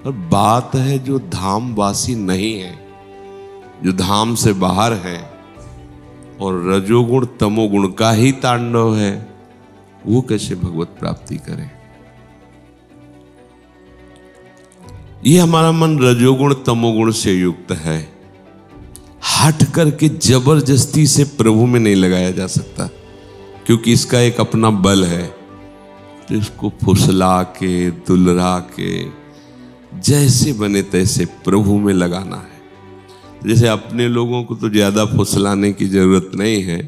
पर बात है जो धामवासी नहीं है, जो धाम से बाहर है और रजोगुण तमोगुण का ही तांडव है, वो कैसे भगवत प्राप्ति करे। ये हमारा मन रजोगुण तमोगुण से युक्त है, हट करके जबरदस्ती से प्रभु में नहीं लगाया जा सकता, क्योंकि इसका एक अपना बल है। तो इसको फुसला के दुलरा के जैसे बने तैसे प्रभु में लगाना है। जैसे अपने लोगों को तो ज्यादा फुसलाने की जरूरत नहीं है,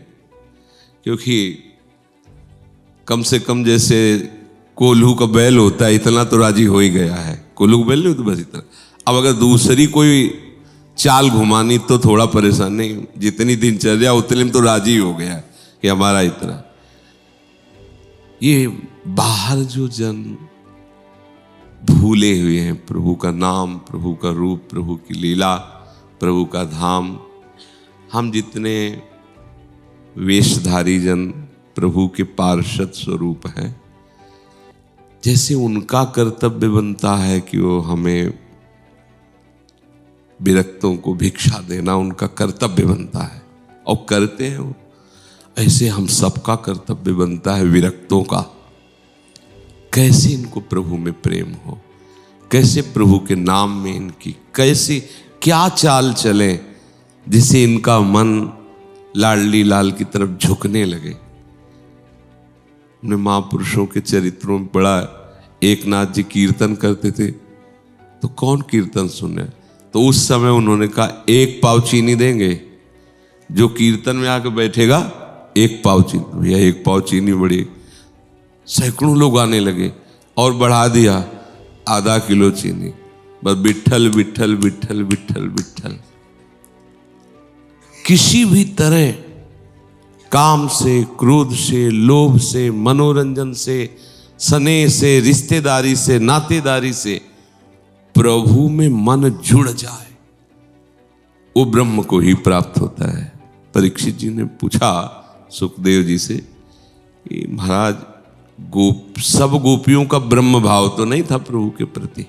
क्योंकि कम से कम जैसे कोल्हू का बैल होता है इतना तो राजी हो ही गया है, कोल्हू का बैल नहीं तो बस इतना। अब अगर दूसरी कोई चाल घुमानी तो थोड़ा परेशान नहीं, जितनी दिनचर्या उतने में तो राजी हो गया कि हमारा इतना। ये बाहर जो जन भूले हुए हैं प्रभु का नाम, प्रभु का रूप, प्रभु की लीला, प्रभु का धाम, हम जितने वेशधारी जन प्रभु के पार्षद स्वरूप हैं, जैसे उनका कर्तव्य बनता है कि वो हमें विरक्तों को भिक्षा देना उनका कर्तव्य बनता है और करते हैं वो, ऐसे हम सबका कर्तव्य बनता है विरक्तों का। कैसे इनको प्रभु में प्रेम हो, कैसे प्रभु के नाम में इनकी कैसे क्या चाल चले जिससे इनका मन लाडली लाल की तरफ झुकने लगे। हमने महापुरुषों के चरित्रों में पढ़ा, एक नाथ जी कीर्तन करते थे तो कौन कीर्तन सुने, तो उस समय उन्होंने कहा एक पाव चीनी देंगे, जो कीर्तन में आकर बैठेगा एक पाव चीनी। भैया एक पाव चीनी बड़ी, सैकड़ों लोग आने लगे और बढ़ा दिया आधा किलो चीनी, बस विठल विठल विठल विठल विठल। किसी भी तरह काम से, क्रोध से, लोभ से, मनोरंजन से, स्नेह से, रिश्तेदारी से, नातेदारी से प्रभु में मन जुड़ जाए, वो ब्रह्म को ही प्राप्त होता है। परीक्षित जी ने पूछा सुखदेव जी से कि महाराज सब गोपियों का ब्रह्म भाव तो नहीं था प्रभु के प्रति,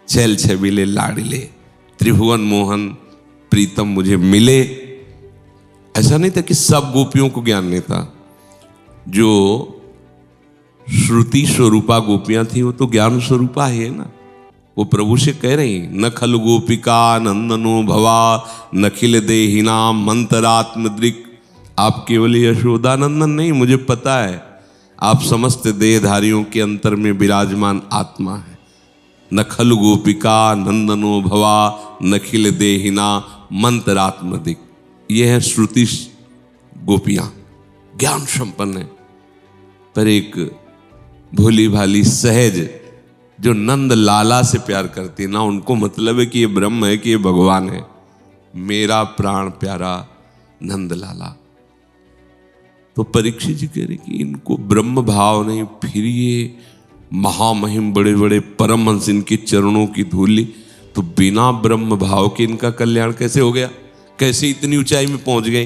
छैल छबीले लाडले त्रिभुवन मोहन प्रीतम मुझे मिले, ऐसा नहीं था कि सब गोपियों को ज्ञान नहीं था। जो श्रुति स्वरूपा गोपियां थी वो तो ज्ञान स्वरूपा ही है ना, वो प्रभु से कह रही न खल गोपिका नंदनो भवा नखिल देहिना मंतरात्म दृक्। आप केवल यशोदानंदन नहीं, मुझे पता है आप समस्त देहधारियों के अंतर में विराजमान आत्मा है। न खल गोपिका नंदनो भवा नखिल देहिना मंतरात्म दृक्। ये है श्रुति गोपियां, ज्ञान संपन्न है, पर एक भोली भाली सहज जो नंद लाला से प्यार करती है ना, उनको मतलब है कि ये ब्रह्म है कि ये भगवान है, मेरा प्राण प्यारा नंद लाला। तो परीक्षित जी कह रहे कि इनको ब्रह्म भाव नहीं, फिर ये महामहिम बड़े बड़े परमहंस इनके चरणों की धूली, तो बिना ब्रह्म भाव के इनका कल्याण कैसे हो गया, कैसे इतनी ऊंचाई में पहुंच गए।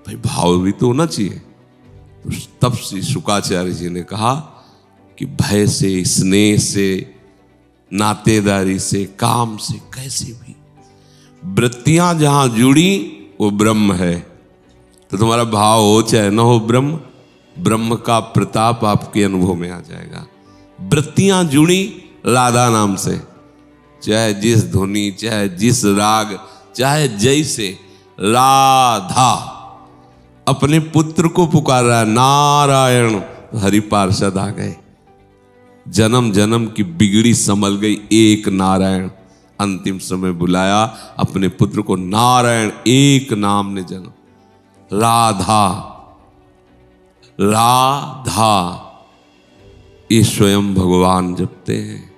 भाई भाव भी तो होना चाहिए। तो तब से शुकाचार्य जी ने कहा कि भय से, स्नेह से, नातेदारी से, काम से, कैसे भी वृत्तियां जहां जुड़ी वो ब्रह्म है। तो तुम्हारा भाव हो चाहे ना हो, ब्रह्म का प्रताप आपके अनुभव में आ जाएगा। वृत्तियां जुड़ी राधा नाम से, चाहे जिस धुनी, चाहे जिस राग, चाहे जैसे, राधा अपने पुत्र को पुकार रहा है, नारायण, हरि पार्षद आ गए। जन्म जन्म की बिगड़ी संभल गई, एक नारायण अंतिम समय बुलाया अपने पुत्र को, नारायण एक नाम ने जन्म, राधा। राधा ये स्वयं भगवान जपते हैं।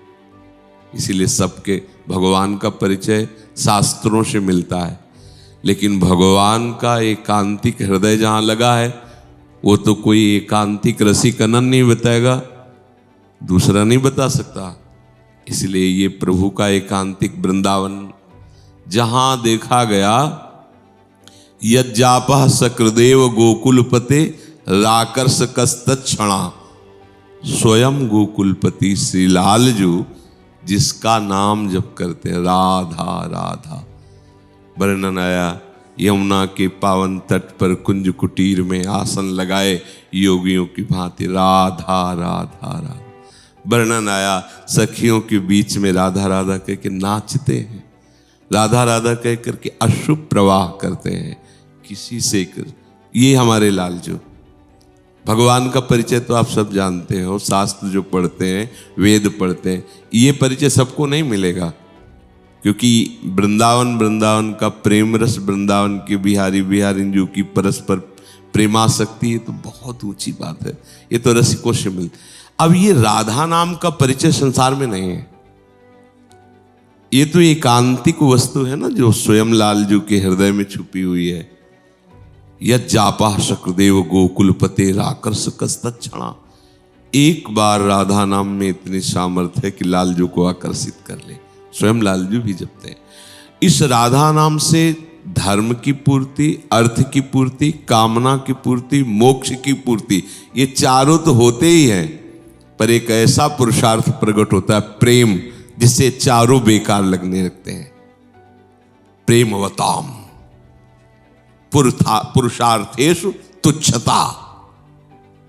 इसीलिए सबके भगवान का परिचय शास्त्रों से मिलता है, लेकिन भगवान का एकांतिक हृदय जहां लगा है वो तो कोई एकांतिक रसिकनन नहीं बताएगा, दूसरा नहीं बता सकता। इसलिए ये प्रभु का एकांतिक वृंदावन जहां देखा गया, यज्जापः सकृदेव गोकुलपते राकर्ष कस्तक्षणा। स्वयं गोकुलपति श्री लालजू जिसका नाम जप करते हैं, राधा राधा। वर्णन आया, यमुना के पावन तट पर कुंज कुटीर में आसन लगाए योगियों की भांति राधा राधा राधा। वर्णन आया, सखियों के बीच में राधा राधा कह के नाचते हैं, राधा राधा कह करके अश्रु प्रवाह करते हैं किसी से ये हमारे लालजू। भगवान का परिचय तो आप सब जानते हो, शास्त्र जो पढ़ते हैं, वेद पढ़ते हैं, ये परिचय सबको नहीं मिलेगा, क्योंकि वृंदावन का प्रेम रस, वृंदावन के बिहारी बिहारिन की परस्पर प्रेमासक्ति, ये तो बहुत ऊंची बात है, ये तो रसिकों से मिलती। अब ये राधा नाम का परिचय संसार में नहीं है, ये तो एकांतिक वस्तु है ना, जो स्वयं लालजू के हृदय में छुपी हुई है। यज्जापा शक्रदेव गोकुलपते राकर्ष कस्तक्षणा। एक बार राधा नाम में इतनी सामर्थ्य है कि लालजू को आकर्षित कर ले, स्वयं लालजू भी जपते हैं। इस राधा नाम से धर्म की पूर्ति, अर्थ की पूर्ति, कामना की पूर्ति, मोक्ष की पूर्ति, ये चारों तो होते ही हैं, पर एक ऐसा पुरुषार्थ प्रकट होता है प्रेम, जिससे चारों बेकार लगने लगते हैं। प्रेमवताम पुरुषार्थेषु तुच्छता।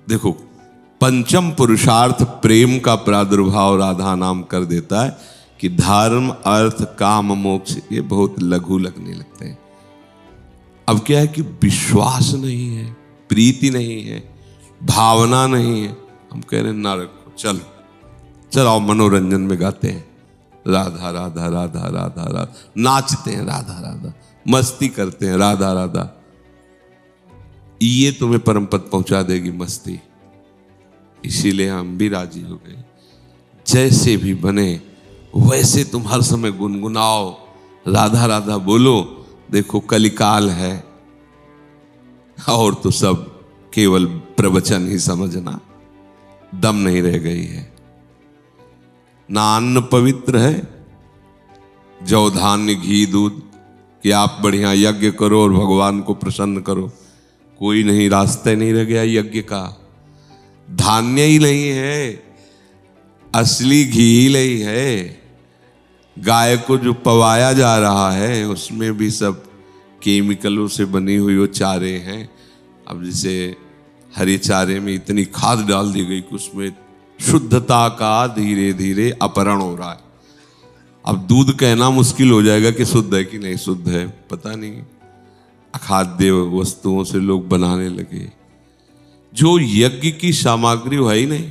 देखो, पंचम पुरुषार्थ प्रेम का प्रादुर्भाव राधा नाम कर देता है कि धर्म, अर्थ, काम, मोक्ष ये बहुत लघु लगने लगते हैं। अब क्या है कि विश्वास नहीं है, प्रीति नहीं है, भावना नहीं है, हम कह रहे हैं ना रखो, चलो आओ मनोरंजन में गाते हैं राधा राधा राधा राधा राधा, नाचते हैं राधा राधा, मस्ती करते हैं राधा राधा। ये तुम्हें परम पद पहुंचा देगी मस्ती, इसीलिए हम भी राजी हो गए। जैसे भी बने वैसे तुम हर समय गुनगुनाओ, राधा राधा बोलो। देखो कलिकाल है, और तो सब केवल प्रवचन ही समझना, दम नहीं रह गई है। ना अन्न पवित्र है, जौ धान्य घी दूध, कि आप बढ़िया यज्ञ करो और भगवान को प्रसन्न करो, कोई नहीं, रास्ता नहीं रह गया यज्ञ का। धान्य ही नहीं है, असली घी ही नहीं है। गाय को जो पवाया जा रहा है उसमें भी सब केमिकलों से बनी हुई वो चारे हैं। अब जैसे हरे चारे में इतनी खाद डाल दी गई कि उसमें शुद्धता का धीरे धीरे अपहरण हो रहा है। अब दूध कहना मुश्किल हो जाएगा कि शुद्ध है कि नहीं शुद्ध है, पता नहीं। अखाद्य वस्तुओं से लोग बनाने लगे, जो यज्ञ की सामग्री है ही नहीं।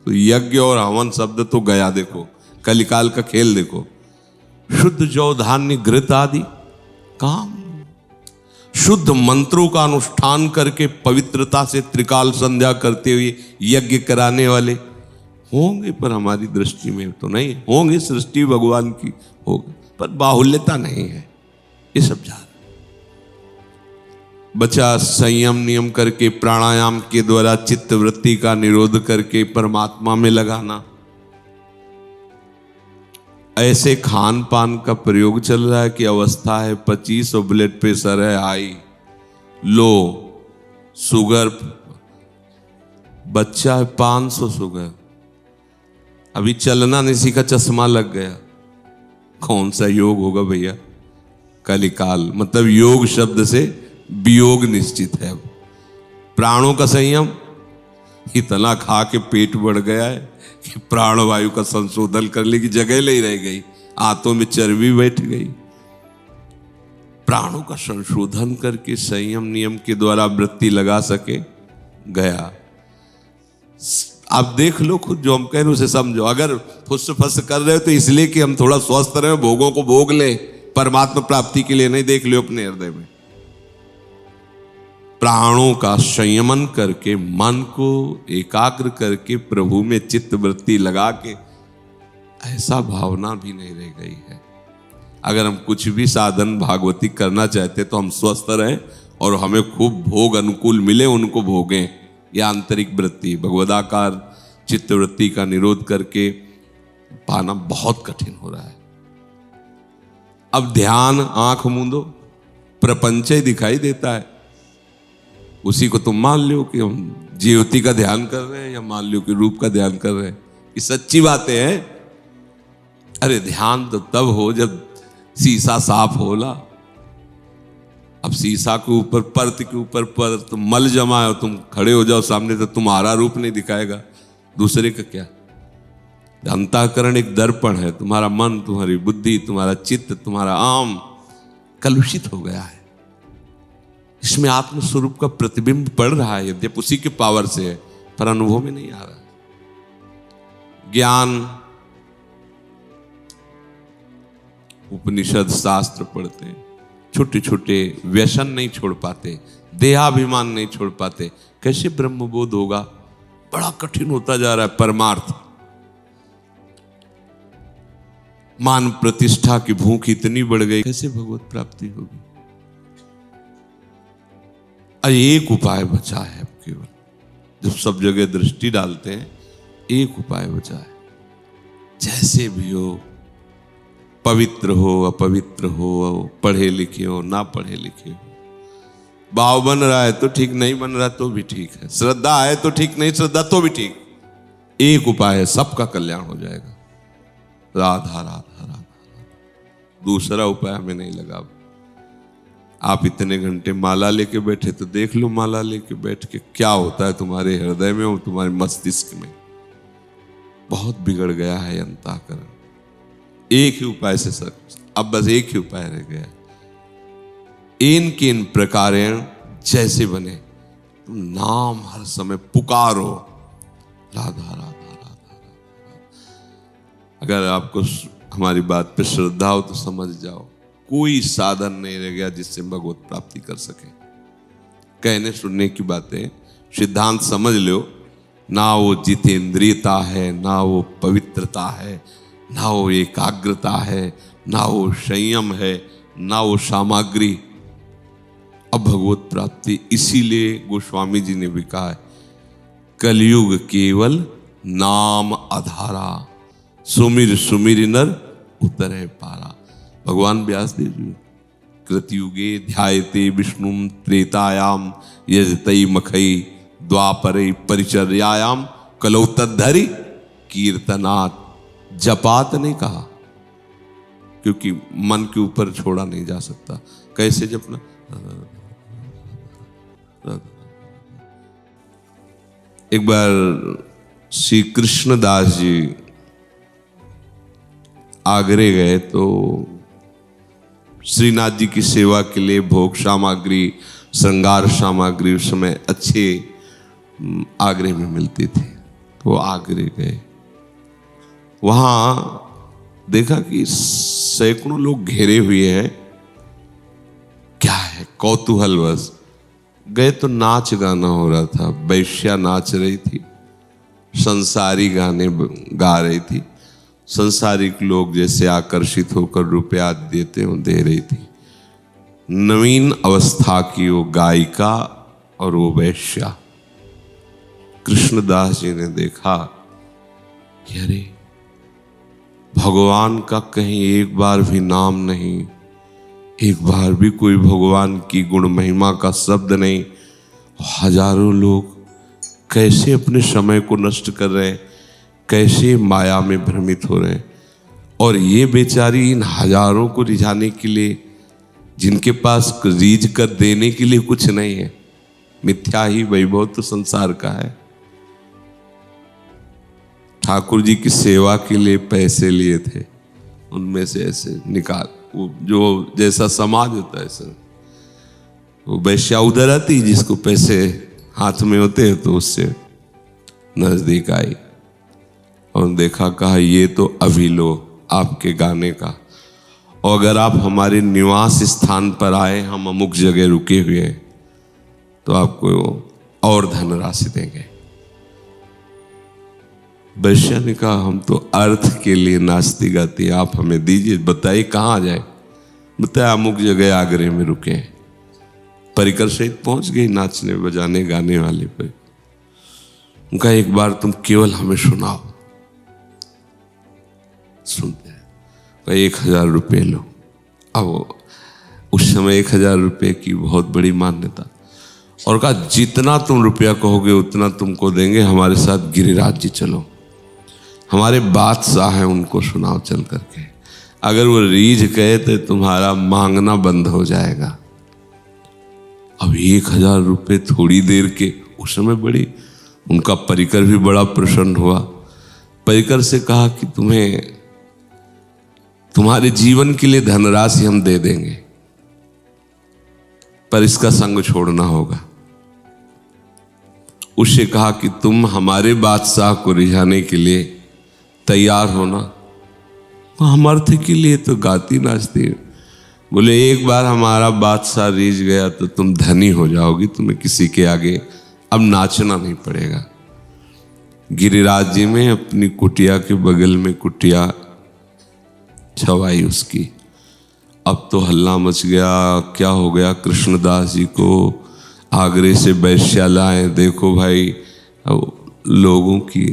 तो यज्ञ और हवन शब्द तो गया, देखो कलिकाल का खेल देखो। शुद्ध जौ धान्य घृत आदि काम, शुद्ध मंत्रों का अनुष्ठान करके पवित्रता से त्रिकाल संध्या करते हुए यज्ञ कराने वाले होंगे, पर हमारी दृष्टि में तो नहीं होंगे। सृष्टि भगवान की होगी, पर बाहुल्यता नहीं है, ये सब जान। बचा संयम नियम करके, प्राणायाम के द्वारा चित्त वृत्ति का निरोध करके परमात्मा में लगाना। ऐसे खान पान का प्रयोग चल रहा है कि अवस्था है 25 और ब्लड प्रेशर है हाई, लो, शुगर, बच्चा है 500 शुगर, अभी चलना नहीं सीखा, चश्मा लग गया। कौन सा योग होगा भैया? कलिकाल, मतलब योग शब्द से वियोग निश्चित है। प्राणों का संयम, इतना खा के पेट बढ़ गया है कि प्राण वायु का संशोधन करने की जगह नहीं रह गई, आंतों में चर्बी बैठ गई। प्राणों का संशोधन करके संयम नियम के द्वारा वृत्ति लगा सके, गया। आप देख लो खुद, जो हम कह रहे हैं उसे समझो। अगर फुस फस कर रहे हो तो इसलिए कि हम थोड़ा स्वस्थ रहे, भोगों को भोग ले, परमात्मा प्राप्ति के लिए नहीं। देख लो अपने हृदय में, प्राणों का संयमन करके, मन को एकाग्र करके, प्रभु में चित्त वृत्ति लगा के, ऐसा भावना भी नहीं रह गई है। अगर हम कुछ भी साधन भागवती करना चाहते तो हम स्वस्थ रहें और हमें खूब भोग अनुकूल मिले, उनको भोगें। यह आंतरिक वृत्ति, भगवदाकार चित्त वृत्ति का निरोध करके पाना बहुत कठिन हो रहा है। अब ध्यान, आंख मूंदो, प्रपंच ही दिखाई देता है, उसी को तुम मान लो कि हम ज्योति का ध्यान कर रहे हैं, या मान लो कि रूप का ध्यान कर रहे हैं। ये सच्ची बातें हैं। अरे ध्यान तो तब हो जब शीशा साफ होला। अब शीशा के ऊपर परत के ऊपर परत मल जमा है, तुम खड़े हो जाओ सामने तो तुम्हारा रूप नहीं दिखाएगा, दूसरे का क्या। अंतःकरण एक दर्पण है, तुम्हारा मन, तुम्हारी बुद्धि, तुम्हारा चित्त, तुम्हारा आम कलुषित हो गया है। इसमें आत्म स्वरूप का प्रतिबिंब पड़ रहा है, यद्यपि उसी के पावर से है, पर अनुभव में नहीं आ रहा। ज्ञान, उपनिषद शास्त्र पढ़ते हैं, छोटे छोटे व्यसन नहीं छोड़ पाते, देहाभिमान नहीं छोड़ पाते, कैसे ब्रह्मबोध होगा? बड़ा कठिन होता जा रहा है परमार्थ। मान प्रतिष्ठा की भूख इतनी बढ़ गई, कैसे भगवत प्राप्ति होगी? एक उपाय बचा है अब केवल, जब सब जगह दृष्टि डालते हैं, एक उपाय बचा है। जैसे भी हो, पवित्र हो अपवित्र हो, पढ़े लिखे हो ना पढ़े लिखे हो, भाव बन रहा है तो ठीक, नहीं बन रहा तो भी ठीक है, श्रद्धा है तो ठीक, नहीं श्रद्धा तो भी ठीक। एक उपाय है, सबका कल्याण हो जाएगा। राधा राधा राधा। दूसरा उपाय हमें नहीं लगा। आप इतने घंटे माला लेके बैठे तो देख लो, माला लेके बैठ के क्या होता है तुम्हारे हृदय में और तुम्हारे मस्तिष्क में। बहुत बिगड़ गया है अंतःकरण। एक ही उपाय से सर, अब बस एक ही उपाय रह गया। इन किन प्रकारेण जैसे बने, तुम नाम हर समय पुकारो, राधा राधा राधा राधा। अगर आपको हमारी बात पे श्रद्धा हो तो समझ जाओ, कोई साधन नहीं रह गया जिससे भगवत प्राप्ति कर सके। कहने सुनने की बातें, सिद्धांत समझ लो। ना वो जितेंद्रियता है, ना वो पवित्रता है, ना वो एकाग्रता है, ना वो संयम है, ना वो सामग्री। अब भगवत प्राप्ति, इसीलिए गोस्वामी जी ने भी कहा है, कलयुग केवल नाम आधारा, सुमिर सुमिर नर उतरे पारा। भगवान व्यासदेव जी, कृतयुगे ध्यायते विष्णुम त्रेतायाम यजतई मखई द्वापरे परिचर्यायाम कलौ तद्धरि कीर्तनात्। जपात नहीं कहा, क्योंकि मन के ऊपर छोड़ा नहीं जा सकता। कैसे जपना? एक बार श्री कृष्णदास जी आगरे गए तो श्रीनाथ जी की सेवा के लिए भोग सामग्री, श्रृंगार सामग्री उस समय अच्छे आगरे में मिलती थी। तो वो आगरे गए, वहां देखा कि सैकड़ों लोग घेरे हुए हैं। क्या है, कौतूहलवश गए तो नाच गाना हो रहा था। वैश्या नाच रही थी, संसारी गाने गा रही थी। संसारिक लोग जैसे आकर्षित होकर रुपया देते हो, दे रही थी। नवीन अवस्था की वो गायिका और वो वैश्या। कृष्णदास जी ने देखा कि अरे भगवान का कहीं एक बार भी नाम नहीं, एक बार भी कोई भगवान की गुण महिमा का शब्द नहीं। हजारों लोग कैसे अपने समय को नष्ट कर रहे हैं, कैसे माया में भ्रमित हो रहे हैं। और ये बेचारी इन हजारों को रिझाने के लिए, जिनके पास रीझ कर देने के लिए कुछ नहीं है, मिथ्या ही वैभव तो संसार का है। ठाकुर जी की सेवा के लिए पैसे लिए थे, उनमें से ऐसे निकाल, वो जो जैसा समाज होता है सर, वो वैश्या उधर आती, जिसको पैसे हाथ में होते हैं तो उससे नजदीक आई और देखा, कहा ये तो अभी लो आपके गाने का, और अगर आप हमारे निवास स्थान पर आए, हम अमुक जगह रुके हुए हैं, तो आपको और धनराशि देंगे। वैश्या ने कहा हम तो अर्थ के लिए नाचती गाती, आप हमें दीजिए, बताइए कहाँ जाए। बताया अमुक जगह आगरे में रुके। परिकर सहित पहुंच गई नाचने बजाने गाने वाले पर। उनका एक बार तुम केवल हमें सुनाओ। सुनते हैं, 1000 रुपये लो। अब उस समय 1000 रुपये की बहुत बड़ी मान्यता। और कहा जितना तुम रुपया कहोगे उतना तुमको देंगे, हमारे साथ गिरिराज जी चलो, हमारे बादशाह हैं, उनको सुनाओ चल करके। अगर वो रीझ कहे तो तुम्हारा मांगना बंद हो जाएगा। अब 1000 रुपये थोड़ी देर के, उस समय बड़ी उनका परिकर भी बड़ा प्रसन्न हुआ। परिकर से कहा कि तुम्हें तुम्हारे जीवन के लिए धनराशि हम दे देंगे, पर इसका संग छोड़ना होगा। उससे कहा कि तुम हमारे बादशाह को रिझाने के लिए तैयार होना। तो हम अर्थ के लिए तो गाती नाचती। बोले एक बार हमारा बादशाह रीझ गया तो तुम धनी हो जाओगी, तुम्हें किसी के आगे अब नाचना नहीं पड़ेगा। गिरिराज जी में अपनी कुटिया के बगल में कुटिया छवाई उसकी। अब तो हल्ला मच गया, क्या हो गया, कृष्णदास जी को आगरे से वैश्या लाए। देखो भाई, अब लोगों की,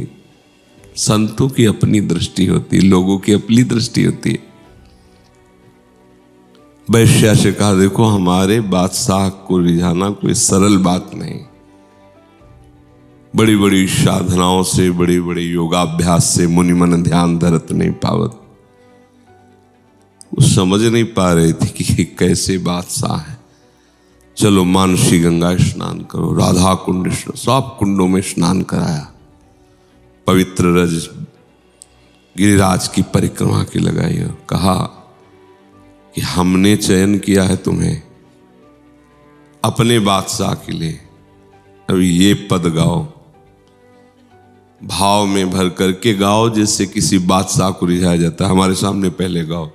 संतों की अपनी दृष्टि होती है, लोगों की अपनी दृष्टि होती है। वैश्या से कहा देखो हमारे बादशाह को रिझाना कोई सरल बात नहीं, बड़ी बड़ी साधनाओं से, बड़ी बड़ी योगाभ्यास से मुनि मन ध्यान धरत नहीं पावत। वो समझ नहीं पा रही थी कि कैसे बादशाह है। चलो मानसी गंगा स्नान करो, राधा कुंड, सब कुंडों में स्नान कराया, पवित्र रज गिरिराज की परिक्रमा की लगाई और कहा कि हमने चयन किया है तुम्हें अपने बादशाह के लिए, अब ये पद गाओ, भाव में भर करके गाओ जैसे किसी बादशाह को रिझाया जाता है। हमारे सामने पहले गाओ।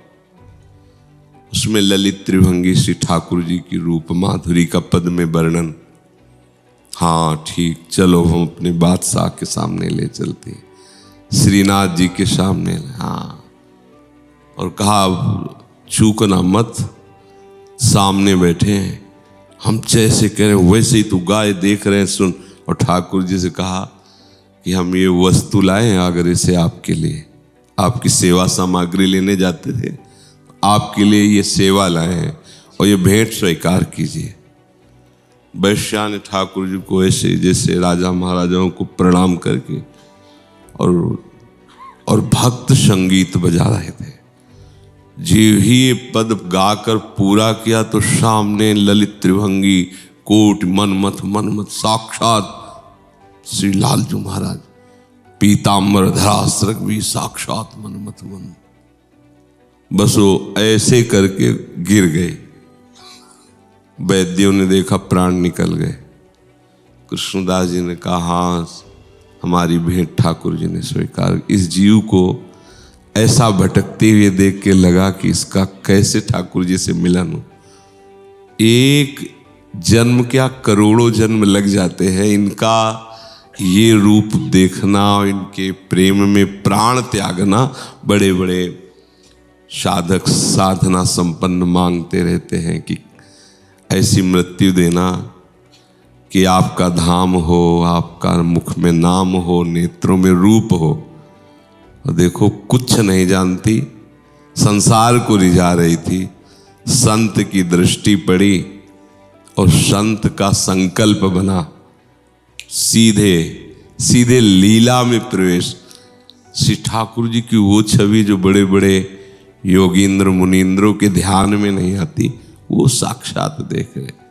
उसमें ललित त्रिभंगी श्री ठाकुर जी की रूप माधुरी का पद में वर्णन। हाँ ठीक, चलो हम अपने बादशाह के सामने ले चलते हैं, श्रीनाथ जी के सामने। हाँ, और कहा चूकना मत, सामने बैठे हैं हम, जैसे कह रहे हैं वैसे ही तू गाय, देख रहे हैं, सुन। और ठाकुर जी से कहा कि हम ये वस्तु लाए हैं आगरे से आपके लिए, आपकी सेवा सामग्री लेने जाते थे, आपके लिए ये सेवा लाए हैं और ये भेंट स्वीकार कीजिए। वैश्या ने ठाकुर जी को ऐसे जैसे राजा महाराजाओं को प्रणाम करके और भक्त संगीत बजा रहे थे। जी ही ये पद गाकर पूरा किया तो सामने ललित त्रिभंगी कोट मनमथ साक्षात श्री लालजू महाराज, पीताम्बर धरास्त्रक भी साक्षात मनमथ मन। बस वो ऐसे करके गिर गए। वैद्यों ने देखा प्राण निकल गए। कृष्णदास जी ने कहा हाँ, हमारी भेंट ठाकुर जी ने स्वीकार। इस जीव को ऐसा भटकते हुए देख के लगा कि इसका कैसे ठाकुर जी से मिलन हो। एक जन्म क्या, करोड़ों जन्म लग जाते हैं इनका ये रूप देखना और इनके प्रेम में प्राण त्यागना। बड़े बड़े साधक साधना संपन्न मांगते रहते हैं कि ऐसी मृत्यु देना कि आपका धाम हो, आपका मुख में नाम हो, नेत्रों में रूप हो। और देखो कुछ नहीं जानती, संसार को रिझा रही थी। संत की दृष्टि पड़ी और संत का संकल्प बना, सीधे सीधे लीला में प्रवेश। श्री ठाकुर जी की वो छवि जो बड़े बड़े योगींद्र मुनींद्रों के ध्यान में नहीं आती, वो साक्षात देख रहे।